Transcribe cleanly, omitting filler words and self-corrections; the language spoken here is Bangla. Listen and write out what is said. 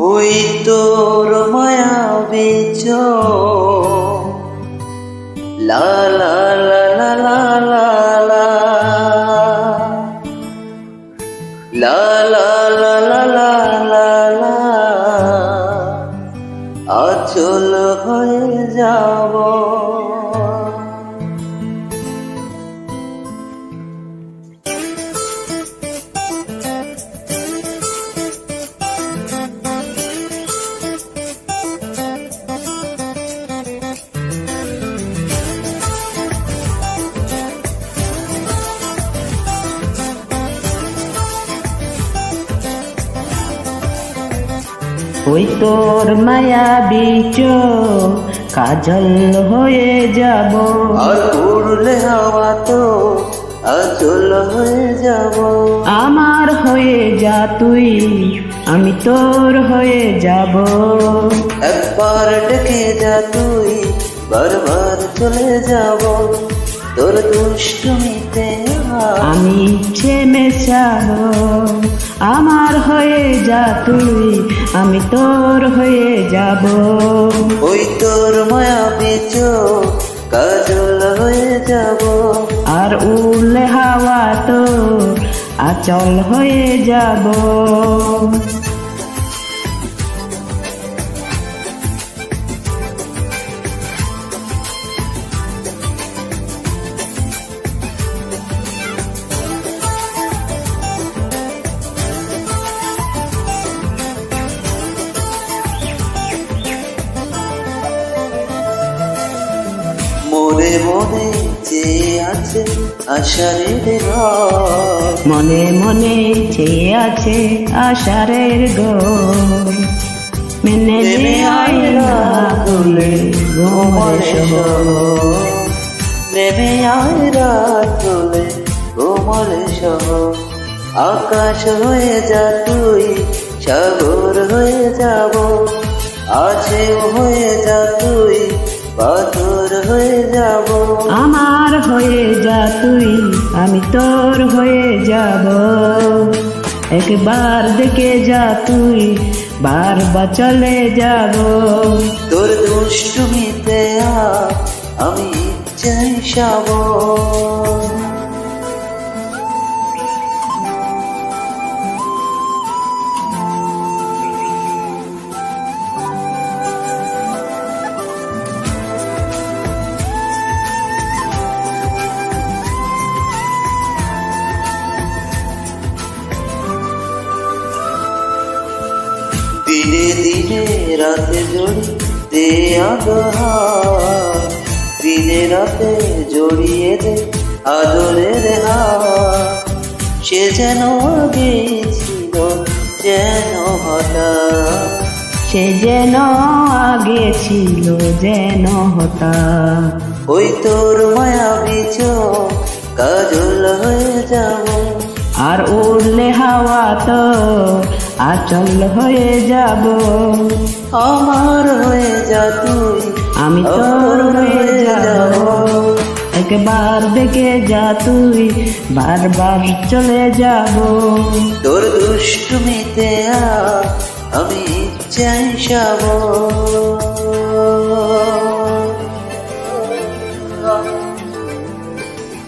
ওই তোর মায়াবী চোখ লা লা লা লা লা লা লা লা লা লা লা লা লা আচল হয়ে যাব। ওই তোর মায়াবী চোখ কাজল হয়ে যাব, আর উড়লে হাওয়া তো আচল হয়ে যাব। আমার হয়ে যা তুই, আমি তোর হয়ে যাব। একবার ডেকে যা তুই, বারবার চলে যাব। তোর দুষ্টুমিতে আমি ইচ্ছে মেশাবো, আমার হয়ে যা তুই, আমি তোর হয়ে যাব। ওই তোর মায়াবী চোখ কাজল হয়ে যাব, আর উড়লে হাওয়া তো আচল হয়ে যাব। মনে মনে চেয়ে আছে আষাঢ়ের ঘর, মনে মনে চেয়ে আছে আষাঢ়ের গোল, মেনে নেমে আয় না তুলে গোমর শহর। নেমে আয় রাত হলে কোমল শহর। আকাশ হয়ে যা তুই, সাগর হয়ে যাব। আছে হয়ে যা তুই, পাথর হয়ে যাব। আমার হয়ে যা তুই, আমি তোর হয়ে যাব। একবার দেখে যা তুই, বারবার চলে যাব। তোর দুষ্টুমিতে আমি চাই সব। দিনে দিনে রাতে জড়িয়ে আবহাওয়া, দিনে রাতে জড়িয়ে দে আদরের হাত। সে যেন আগে ছিল যেন হঠাৎ, সে যেন আগে ছিল যেন হঠাৎ। ওই তোর মায়াবী চোখ কাজল হয়ে যাব, আর উড়লে হাওয়া তো আচল হয়ে যাব। আমার হয়ে যা তুই, আমি তোর হয়ে যাব। একবার দেখে যা তুই, বারবার চলে যাব। তোর দুষ্টুমিতে আমি চাই সব।